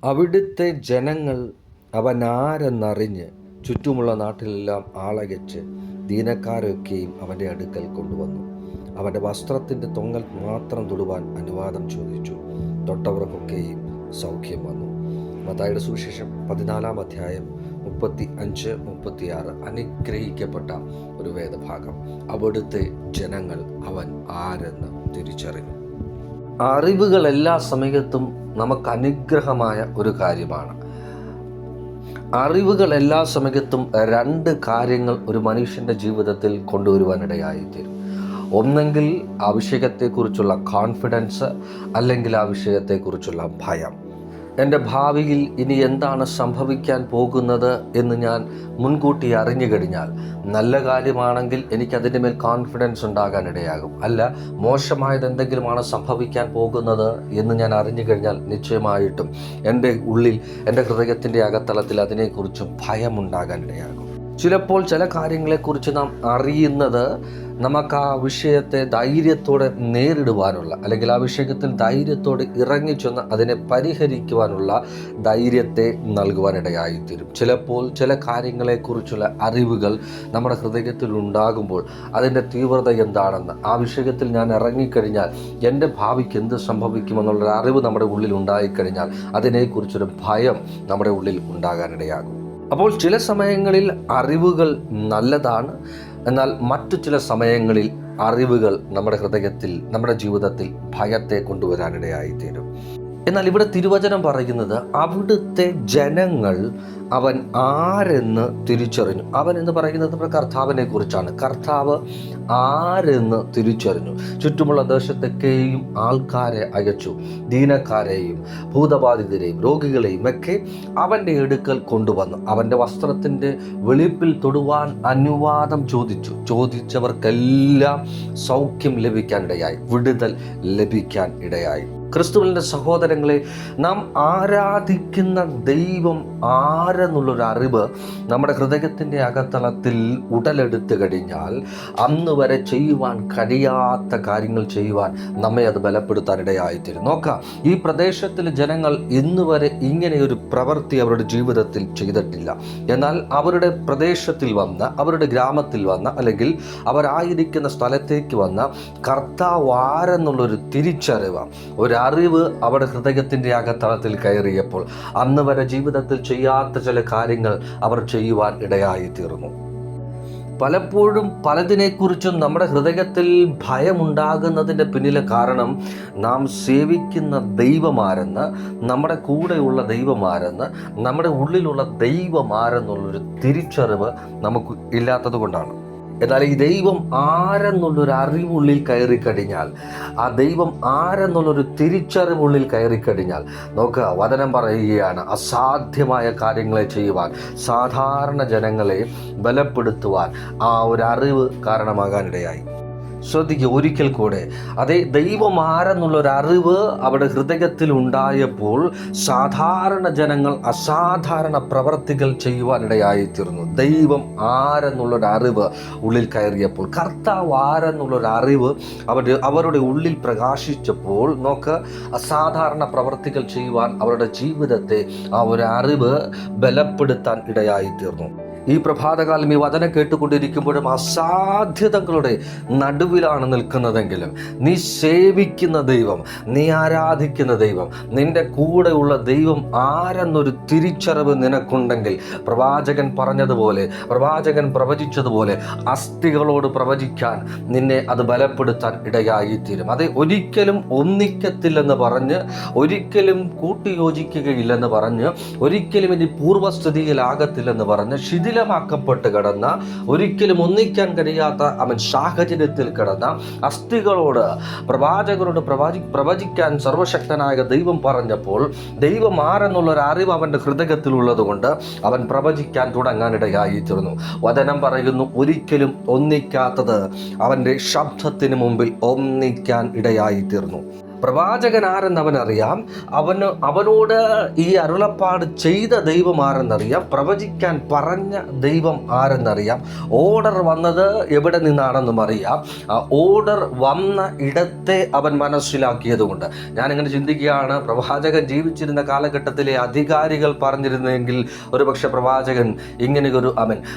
അവിടുത്തെ ജനങ്ങൾ അവൻ ആരെന്നറിഞ്ഞ് ചുറ്റുമുള്ള നാട്ടിലെല്ലാം ആളയച്ച് ദീനക്കാരൊക്കെയും അവൻ്റെ അടുക്കൽ കൊണ്ടുവന്നു. അവൻ്റെ വസ്ത്രത്തിൻ്റെ തൊങ്ങൽ മാത്രം തൊടുവാൻ അനുവാദം ചോദിച്ചു. തൊട്ടവർക്കൊക്കെയും സൗഖ്യം വന്നു. മത്തായിയുടെ സുവിശേഷം 14-ാം അധ്യായം 35-36 അനുഗ്രഹിക്കപ്പെട്ട ഒരു വേദഭാഗം. അവിടുത്തെ ജനങ്ങൾ അവൻ ആരെന്ന് തിരിച്ചറിഞ്ഞു. അറിവുകൾ എല്ലാ സമയത്തും നമുക്ക് അനുഗ്രഹമായ ഒരു കാര്യമാണ്. അറിവുകൾ എല്ലാ സമയത്തും രണ്ട് കാര്യങ്ങൾ ഒരു മനുഷ്യൻ്റെ ജീവിതത്തിൽ കൊണ്ടുവരുവാനിടയായിത്തീരും. ഒന്നെങ്കിൽ ആ വിഷയത്തെക്കുറിച്ചുള്ള കോൺഫിഡൻസ്, അല്ലെങ്കിൽ ആ വിഷയത്തെക്കുറിച്ചുള്ള ഭയം. എൻ്റെ ഭാവിയിൽ ഇനി എന്താണ് സംഭവിക്കാൻ പോകുന്നത് എന്ന് ഞാൻ മുൻകൂട്ടി അറിഞ്ഞു കഴിഞ്ഞാൽ, നല്ല കാര്യമാണെങ്കിൽ എനിക്കതിൻ്റെ മേൽ കോൺഫിഡൻസ് ഉണ്ടാകാനിടയാകും. അല്ല, മോശമായത് എന്തെങ്കിലുമാണ് സംഭവിക്കാൻ പോകുന്നത് എന്ന് ഞാൻ അറിഞ്ഞു കഴിഞ്ഞാൽ നിശ്ചയമായിട്ടും എൻ്റെ ഉള്ളിൽ, എൻ്റെ ഹൃദയത്തിൻ്റെ അകത്തളത്തിൽ അതിനെക്കുറിച്ച് ഭയമുണ്ടാകാനിടയാകും. ചിലപ്പോൾ ചില കാര്യങ്ങളെക്കുറിച്ച് നാം അറിയുന്നത് നമുക്ക് ആ വിഷയത്തെ ധൈര്യത്തോടെ നേരിടുവാനുള്ള, അല്ലെങ്കിൽ ആ വിഷയത്തിൽ ധൈര്യത്തോടെ ഇറങ്ങിച്ചെന്ന് അതിനെ പരിഹരിക്കുവാനുള്ള ധൈര്യത്തെ നൽകുവാനിടയായിത്തീരും. ചിലപ്പോൾ ചില കാര്യങ്ങളെക്കുറിച്ചുള്ള അറിവുകൾ നമ്മുടെ ഹൃദയത്തിൽ ഉണ്ടാകുമ്പോൾ അതിൻ്റെ തീവ്രത എന്താണെന്ന്, ആ വിഷയത്തിൽ ഞാൻ ഇറങ്ങിക്കഴിഞ്ഞാൽ എൻ്റെ ഭാവിക്ക് എന്ത് സംഭവിക്കുമെന്നുള്ളൊരു അറിവ് നമ്മുടെ ഉള്ളിൽ ഉണ്ടായിക്കഴിഞ്ഞാൽ അതിനെക്കുറിച്ചൊരു ഭയം നമ്മുടെ ഉള്ളിൽ ഉണ്ടാകാനിടയാകും. അപ്പോൾ ചില സമയങ്ങളിൽ അറിവുകൾ നല്ലതാണ്, എന്നാൽ മറ്റു ചില സമയങ്ങളിൽ അറിവുകൾ നമ്മുടെ ഹൃദയത്തിൽ, നമ്മുടെ ജീവിതത്തിൽ ഭയത്തെ കൊണ്ടുവരാനിടയായിത്തീരും. എന്നാൽ ഇവിടെ തിരുവചനം പറയുന്നത് അവിടുത്തെ ജനങ്ങൾ അവൻ ആരെന്ന് തിരിച്ചറിഞ്ഞു. അവൻ എന്ന് പറയുന്നത് കർത്താവിനെ കുറിച്ചാണ്. കർത്താവ് ആരെന്ന് തിരിച്ചറിഞ്ഞു. ചുറ്റുമുള്ള ദേശത്തൊക്കെയും ആൾക്കാരെ അയച്ചു. ദീനക്കാരെയും ഭൂതബാധിതരെയും രോഗികളെയും ഒക്കെ അവൻ്റെ അടുക്കൽ കൊണ്ടുവന്നു. അവൻ്റെ വസ്ത്രത്തിൻ്റെ വെളിപ്പിൽ തൊടുവാൻ അനുവാദം ചോദിച്ചു. ചോദിച്ചവർക്കെല്ലാം സൗഖ്യം ലഭിക്കാനിടയായി, വിടുതൽ ലഭിക്കാൻ ഇടയായി. ക്രിസ്തുവിൻ്റെ സഹോദരങ്ങളെ, നാം ആരാധിക്കുന്ന ദൈവം ആരെന്നുള്ളൊരു അറിവ് നമ്മുടെ ഹൃദയത്തിൻ്റെ അകത്തളത്തിൽ ഉടലെടുത്തു കഴിഞ്ഞാൽ അന്ന് വരെ ചെയ്യുവാൻ കഴിയാത്ത കാര്യങ്ങൾ ചെയ്യുവാൻ നമ്മെ അത് ബലപ്പെടുത്താനിടയായിത്തീരും. നോക്കാം, ഈ പ്രദേശത്തിലെ ജനങ്ങൾ ഇന്ന് വരെ ഇങ്ങനെയൊരു പ്രവൃത്തി അവരുടെ ജീവിതത്തിൽ ചെയ്തിട്ടില്ല. എന്നാൽ അവരുടെ പ്രദേശത്തിൽ വന്ന, അവരുടെ ഗ്രാമത്തിൽ വന്ന, അല്ലെങ്കിൽ അവരായിരിക്കുന്ന സ്ഥലത്തേക്ക് വന്ന കർത്താവ് ആരെന്നുള്ളൊരു തിരിച്ചറിവ്, അറിവ് അവരുടെ ഹൃദയത്തിൻ്റെ അകത്തളത്തിൽ കയറിയപ്പോൾ അന്ന് വരെ ജീവിതത്തിൽ ചെയ്യാത്ത ചില കാര്യങ്ങൾ അവർ ചെയ്യുവാൻ ഇടയായിത്തീർന്നു. പലപ്പോഴും പലതിനെക്കുറിച്ചും നമ്മുടെ ഹൃദയത്തിൽ ഭയമുണ്ടാകുന്നതിൻ്റെ പിന്നിലെ കാരണം നാം സേവിക്കുന്ന ദൈവമാരെന്ന്, നമ്മുടെ കൂടെയുള്ള ദൈവമാരെന്ന്, നമ്മുടെ ഉള്ളിലുള്ള ദൈവമാരെന്നുള്ളൊരു തിരിച്ചറിവ് നമുക്ക് ഇല്ലാത്തത് കൊണ്ടാണ്. എന്നാൽ ഈ ദൈവം ആരെന്നുള്ളൊരു അറിവുള്ളിൽ കയറിക്കഴിഞ്ഞാൽ, ആ ദൈവം ആരെന്നുള്ളൊരു തിരിച്ചറിവുള്ളിൽ കയറിക്കഴിഞ്ഞാൽ, നോക്കുക, വചനം പറയുകയാണ്, അസാധ്യമായ കാര്യങ്ങളെ ചെയ്യുവാൻ, സാധാരണ ജനങ്ങളെ ബലപ്പെടുത്തുവാൻ ആ ഒരു അറിവ് കാരണമാകാനിടയായി. ശ്രദ്ധിക്കുക, ഒരിക്കൽ കൂടെ, അതേ ദൈവം ആരെന്നുള്ളൊരറിവ് അവരുടെ ഹൃദയത്തിൽ ഉണ്ടായപ്പോൾ സാധാരണ ജനങ്ങൾ അസാധാരണ പ്രവർത്തികൾ ചെയ്യുവാനിടയായിത്തീർന്നു. ദൈവം ആരെന്നുള്ളൊരറിവ് ഉള്ളിൽ കയറിയപ്പോൾ, കർത്താവ് ആരെന്നുള്ളൊരറിവ് അവരുടെ ഉള്ളിൽ പ്രകാശിച്ചപ്പോൾ, നോക്ക്, അസാധാരണ പ്രവർത്തികൾ ചെയ്യുവാൻ അവരുടെ ജീവിതത്തെ ആ ഒരു അറിവ് ബലപ്പെടുത്താൻ ഇടയായിത്തീർന്നു. ഈ പ്രഭാതകാലം ഈ വചനം കേട്ടുകൊണ്ടിരിക്കുമ്പോഴും അസാധ്യതകളുടെ നടുവിലാണ് നിൽക്കുന്നതെങ്കിലും നീ സേവിക്കുന്ന ദൈവം, നീ ആരാധിക്കുന്ന ദൈവം, നിന്റെ കൂടെയുള്ള ദൈവം ആരെന്നൊരു തിരിച്ചറിവ് നിനക്കുണ്ടെങ്കിൽ, പ്രവാചകൻ പറഞ്ഞതുപോലെ, പ്രവാചകൻ പ്രവചിച്ചതുപോലെ അസ്ഥികളോട് പ്രവചിക്കാൻ നിന്നെ അത് ബലപ്പെടുത്താൻ ഇടയായിത്തീരും. അത് ഒരിക്കലും ഒന്നിക്കത്തില്ലെന്ന് പറഞ്ഞ്, ഒരിക്കലും കൂട്ടിയോജിക്കുകയില്ലെന്ന് പറഞ്ഞ്, ഒരിക്കലും ഇനി പൂർവ്വസ്ഥിതിയിലാകത്തില്ലെന്ന് പറഞ്ഞ് ശിഥിലമാക്കപ്പെട്ട് കിടന്ന, ഒരിക്കലും ഒന്നിക്കാൻ കഴിയാത്ത അവൻ സാഹചര്യത്തിൽ കിടന്ന അസ്ഥികളോട് പ്രവാചകരോട് പ്രവചിക്കാൻ സർവശക്തനായ ദൈവം പറഞ്ഞപ്പോൾ, ദൈവം ആരെന്നുള്ളൊരു അറിവ് അവൻ്റെ ഹൃദയത്തിലുള്ളത് കൊണ്ട് അവൻ പ്രവചിക്കാൻ തുടങ്ങാനിടയായിത്തീർന്നു. വചനം പറയുന്നു, ഒരിക്കലും ഒന്നിക്കാത്തത് അവൻ്റെ ശബ്ദത്തിന് മുമ്പിൽ ഒന്നിക്കാൻ ഇടയായിത്തീർന്നു. പ്രവാചകൻ ആരെന്ന് അവനറിയാം, അവനോട് ഈ അരുളപ്പാട് ചെയ്ത ദൈവം ആരെന്നറിയാം, പ്രവചിക്കാൻ പറഞ്ഞ ദൈവം ആരെന്നറിയാം, ഓർഡർ വന്നത് എവിടെ നിന്നാണെന്നും അറിയാം. ആ ഓർഡർ വന്ന ഇടത്തെ അവൻ മനസ്സിലാക്കിയതുകൊണ്ട് ഞാനിങ്ങനെ ചിന്തിക്കുകയാണ്, പ്രവാചകൻ ജീവിച്ചിരുന്ന കാലഘട്ടത്തിലെ അധികാരികൾ പറഞ്ഞിരുന്നെങ്കിൽ ഒരുപക്ഷെ പ്രവാചകൻ ഇങ്ങനെയൊരു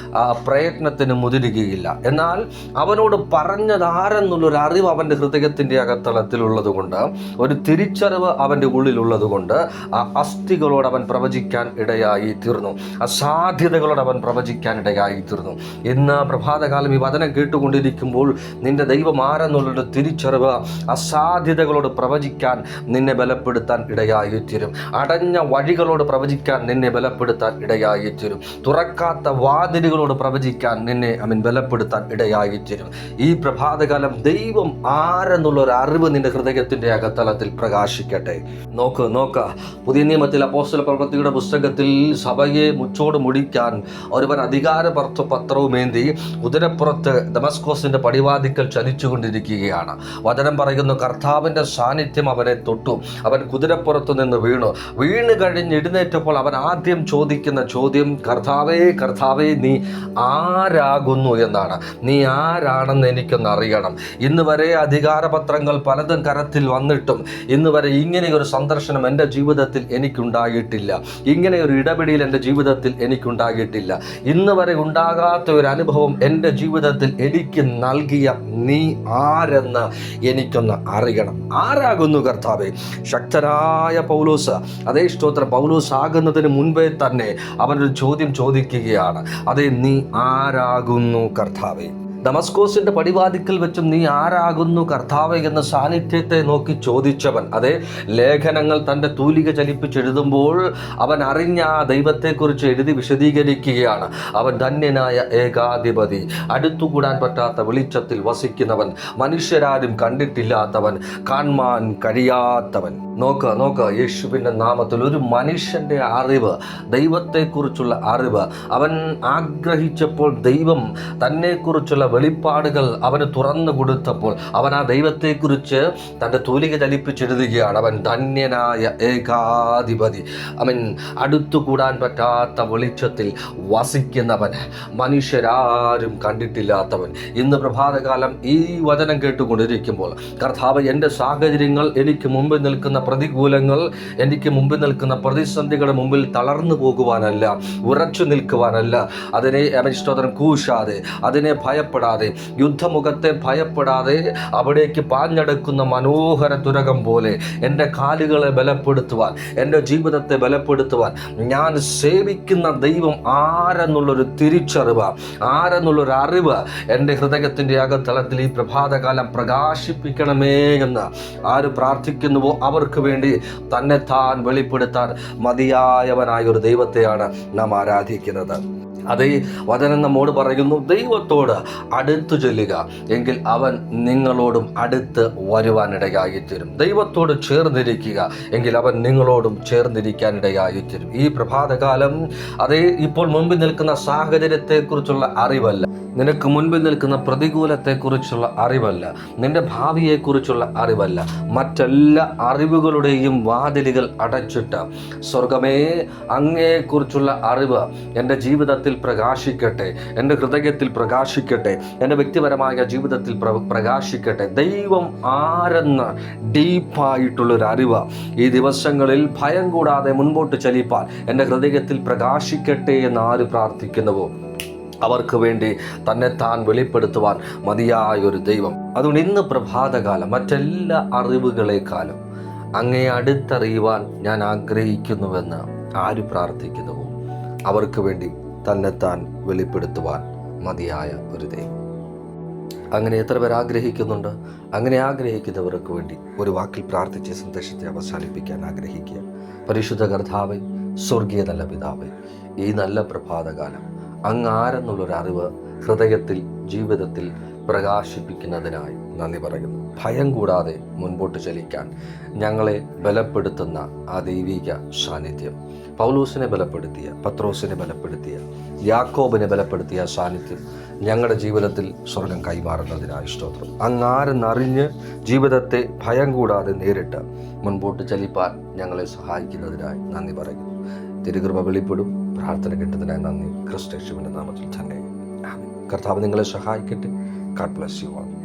പ്രയത്നത്തിന് മുതിരുകയില്ല. എന്നാൽ അവനോട് പറഞ്ഞത് ആരെന്നുള്ളൊരു അറിവ് അവൻ്റെ ഹൃദയത്തിൻ്റെ അകത്തളത്തിലുള്ളത് കൊണ്ട്, ഒരു തിരിച്ചറിവ് അവൻ്റെ ഉള്ളിലുള്ളത് കൊണ്ട് ആ അസ്ഥികളോട് അവൻ പ്രവചിക്കാൻ ഇടയായി തീർന്നു, അസാധ്യതകളോട് അവൻ പ്രവചിക്കാൻ ഇടയായി തീർന്നു. ഇന്ന് പ്രഭാതകാലം ഈ വചനം കേട്ടുകൊണ്ടിരിക്കുമ്പോൾ നിന്റെ ദൈവം ആരെന്നുള്ളൊരു തിരിച്ചറിവ് അസാധ്യതകളോട് പ്രവചിക്കാൻ നിന്നെ ബലപ്പെടുത്താൻ ഇടയായി തീരും. അടഞ്ഞ വഴികളോട് പ്രവചിക്കാൻ നിന്നെ ബലപ്പെടുത്താൻ ഇടയായി തീരും. തുറക്കാത്ത വാതിലുകളോട് പ്രവചിക്കാൻ നിന്നെ ബലപ്പെടുത്താൻ ഇടയായി തീരും. ഈ പ്രഭാതകാലം ദൈവം ആരെന്നുള്ളൊരു അറിവ് നിന്റെ ഹൃദയത്തിൻ്റെ അകത്തളത്തിൽ പ്രകാശിക്കട്ടെ. നോക്ക് പുതിയ നിയമത്തിൽ അപ്പോസ്തല പ്രവൃത്തിയുടെ പുസ്തകത്തിൽ സഭയെ മുച്ചോട് മുടിക്കാൻ ഒരുവൻ അധികാരപത്രവുമേന്തി കുതിരപ്പുറത്ത് ദമസ്കോസിന്റെ പടിവാതിക്കൽ ചലിച്ചുകൊണ്ടിരിക്കുകയാണ്. വചനം പറയുന്നു, കർത്താവിൻ്റെ സാന്നിധ്യം അവനെ തൊട്ടു. അവൻ കുതിരപ്പുറത്ത് നിന്ന് വീണ് കഴിഞ്ഞ് എഴുന്നേറ്റപ്പോൾ അവൻ ആദ്യം ചോദിക്കുന്ന ചോദ്യം, കർത്താവേ നീ ആരാകുന്നു എന്നാണ്. നീ ആരാണെന്ന് എനിക്കൊന്ന് അറിയണം. ഇന്ന് വരെ അധികാരപത്രങ്ങൾ പലതും കരത്തിൽ വന്നിട്ടും ഇന്ന് വരെ ഇങ്ങനെയൊരു സന്ദർശനം എൻ്റെ ജീവിതത്തിൽ എനിക്കുണ്ടായിട്ടില്ല. ഇങ്ങനെയൊരു ഇടപെടൽ എൻ്റെ ജീവിതത്തിൽ എനിക്കുണ്ടായിട്ടില്ല. ഇന്ന് വരെ ഉണ്ടാകാത്ത ഒരു അനുഭവം എൻ്റെ ജീവിതത്തിൽ എനിക്ക് നൽകിയ നീ ആരെന്ന് എനിക്കൊന്ന് അറിയണം. ആരാകുന്നു കർത്താവേ? ശക്തനായ പൗലോസ്, അതേ സ്തോത്രം, പൗലോസ് ആകുന്നതിന് മുൻപേ തന്നെ അവനൊരു ചോദ്യം ചോദിക്കുകയാണ്. അതേ, നീ ആരാകുന്നു കർത്താവേ? ദമസ്കോസിന്റെ പടിവാതിക്കൽ വെച്ചും നീ ആരാകുന്നു കർത്താവേ എന്ന സാന്നിധ്യത്തെ നോക്കി ചോദിച്ചവൻ, അതെ, ലേഖനങ്ങൾ തൻ്റെ തൂലിക ചലിപ്പിച്ചെഴുതുമ്പോൾ അവൻ അറിഞ്ഞ ആ ദൈവത്തെക്കുറിച്ച് എഴുതി വിശദീകരിക്കുകയാണ്. അവൻ ധന്യനായ ഏകാധിപതി, അടുത്തുകൂടാൻ പറ്റാത്ത വെളിച്ചത്തിൽ വസിക്കുന്നവൻ, മനുഷ്യരാരും കണ്ടിട്ടില്ലാത്തവൻ, കാണാൻ കഴിയാത്തവൻ. നോക്ക് യേശുവിൻ്റെ നാമത്തിൽ ഒരു മനുഷ്യൻ്റെ അറിവ്, ദൈവത്തെക്കുറിച്ചുള്ള അറിവ് അവൻ ആഗ്രഹിച്ചപ്പോൾ ദൈവം തന്നെക്കുറിച്ചുള്ള വെളിപ്പാടുകൾ അവന് തുറന്നു കൊടുത്തപ്പോൾ അവൻ ആ ദൈവത്തെക്കുറിച്ച് തൻ്റെ തൂലിക ചലിപ്പിച്ചെഴുതുകയാണ്. അവൻ ധന്യനായ ഏകാധിപതി, അവൻ അടുത്തുകൂടാൻ പറ്റാത്ത വെളിച്ചത്തിൽ വസിക്കുന്നവൻ, മനുഷ്യരാരും കണ്ടിട്ടില്ലാത്തവൻ. ഇന്ന് പ്രഭാതകാലം ഈ വചനം കേട്ടുകൊണ്ടിരിക്കുമ്പോൾ, കർത്താവ്, എൻ്റെ സാഹചര്യങ്ങൾ, എനിക്ക് മുമ്പിൽ നിൽക്കുന്ന പ്രതികൂലങ്ങൾ, എനിക്ക് മുമ്പിൽ നിൽക്കുന്ന പ്രതിസന്ധികളുടെ മുമ്പിൽ തളർന്നു പോകുവാനല്ല, ഉറച്ചു നിൽക്കുവാനല്ല, അതിനെ സ്തോത്രം കൂശാതെ, അതിനെ ഭയപ്പെടാതെ, യുദ്ധമുഖത്തെ ഭയപ്പെടാതെ അവിടേക്ക് പാഞ്ഞെടുക്കുന്ന മനോഹര തുരകം പോലെ എൻ്റെ കാലുകളെ ബലപ്പെടുത്തുവാൻ, എൻ്റെ ജീവിതത്തെ ബലപ്പെടുത്തുവാൻ, ഞാൻ സേവിക്കുന്ന ദൈവം ആരെന്നുള്ളൊരു തിരിച്ചറിവ്, ആരെന്നുള്ളൊരു അറിവ് എൻ്റെ ഹൃദയത്തിൻ്റെ അകത്തളത്തിൽ ഈ പ്രഭാതകാലം പ്രകാശിപ്പിക്കണമേ എന്ന് ആര് പ്രാർത്ഥിക്കുന്നുവോ അവർക്ക് വേണ്ടി തന്നെ താൻ വെളിപ്പെടുത്താൻ മതിയായവനായ ഒരു ദൈവത്തെയാണ് നാം ആരാധിക്കുന്നത്. അതേ വചനം നമ്മോട് പറയുന്നു, ദൈവത്തോട് അടുത്തു ചെല്ലുക, എങ്കിൽ അവൻ നിങ്ങളോടും അടുത്ത് വരുവാനിടയായി തീരും. ദൈവത്തോട് ചേർന്നിരിക്കുക, എങ്കിൽ അവൻ നിങ്ങളോടും ചേർന്നിരിക്കാനിടയായി തീരും. ഈ പ്രഭാതകാലം അതേ ഇപ്പോൾ മുൻപിൽ നിൽക്കുന്ന സാഹചര്യത്തെക്കുറിച്ചുള്ള അറിവല്ല, നിനക്ക് മുൻപിൽ നിൽക്കുന്ന പ്രതികൂലത്തെക്കുറിച്ചുള്ള അറിവല്ല, നിന്റെ ഭാവിയെക്കുറിച്ചുള്ള അറിവല്ല, മറ്റെല്ലാ അറിവുകളുടെയും വാതിലുകൾ അടച്ചിട്ട് സ്വർഗമേ അങ്ങയെക്കുറിച്ചുള്ള അറിവ് എൻ്റെ ജീവിതത്തിൽ പ്രകാശിക്കട്ടെ, എൻ്റെ ഹൃദയത്തിൽ പ്രകാശിക്കട്ടെ, എൻ്റെ വ്യക്തിപരമായ ജീവിതത്തിൽ പ്രകാശിക്കട്ടെ. ദൈവം ആരെന്ന് ഡീപ്പായിട്ടുള്ളൊരു അറിവ് ഈ ദിവസങ്ങളിൽ ഭയം കൂടാതെ മുൻപോട്ട് ചലിപ്പാൻ എൻ്റെ ഹൃദയത്തിൽ പ്രകാശിക്കട്ടെ എന്ന് ആര് പ്രാർത്ഥിക്കുന്നുവോ അവർക്ക് വേണ്ടി തന്നെ താൻ വെളിപ്പെടുത്തുവാൻ മതിയായൊരു ദൈവം. അതുകൊണ്ട് ഇന്ന് പ്രഭാതകാലം മറ്റെല്ലാ അറിവുകളെക്കാളും അങ്ങേ അടുത്തറിയുവാൻ ഞാൻ ആഗ്രഹിക്കുന്നുവെന്ന് ആര് പ്രാർത്ഥിക്കുന്നുവോ അവർക്ക് വേണ്ടി തന്നെ താൻ വെളിപ്പെടുത്തുവാൻ മതിയായ ഒരു ദൈവം. അങ്ങനെ എത്ര പേർ ആഗ്രഹിക്കുന്നുണ്ട്? അങ്ങനെ ആഗ്രഹിക്കുന്നവർക്ക് വേണ്ടി ഒരു വാക്കിൽ പ്രാർത്ഥിച്ച് സന്ദേശത്തെ അവസാനിപ്പിക്കാൻ ആഗ്രഹിക്കുക. പരിശുദ്ധ കർത്താവേ, സ്വർഗീയ നല്ല പിതാവേ, ഈ നല്ല പ്രഭാതകാലം അങ്ങ് ആരെന്നുള്ളൊരറിവ് ഹൃദയത്തിൽ, ജീവിതത്തിൽ പ്രകാശിപ്പിക്കുന്നതിനായി നന്ദി പറയുന്നു. ഭയം കൂടാതെ മുൻപോട്ട് ചലിക്കാൻ ഞങ്ങളെ ബലപ്പെടുത്തുന്ന ആ ദൈവിക സാന്നിധ്യം, പൗലോസിനെ ബലപ്പെടുത്തിയ, പത്രോസിനെ ബലപ്പെടുത്തിയ, യാക്കോബിനെ ബലപ്പെടുത്തിയ സാന്നിധ്യം ഞങ്ങളുടെ ജീവിതത്തിൽ സ്വർഗം കൈമാറുന്നതിനായി സ്തോത്രം. അങ്ങാരെന്നറിഞ്ഞ് ജീവിതത്തെ ഭയം കൂടാതെ നേരിട്ട് മുൻപോട്ട് ചലിപ്പാൻ ഞങ്ങളെ സഹായിക്കുന്നതിനായി നന്ദി പറയുന്നു. തിരുകൃപ വെളിപ്പെടും. പ്രാർത്ഥന കിട്ടുന്നതിനായി നന്ദി. ക്രിസ്തു യേശുവിൻ്റെ നാമത്തിൽ തന്നെ ആമേൻ. കർത്താവ് നിങ്ങളെ സഹായിക്കട്ടെ. God bless you all.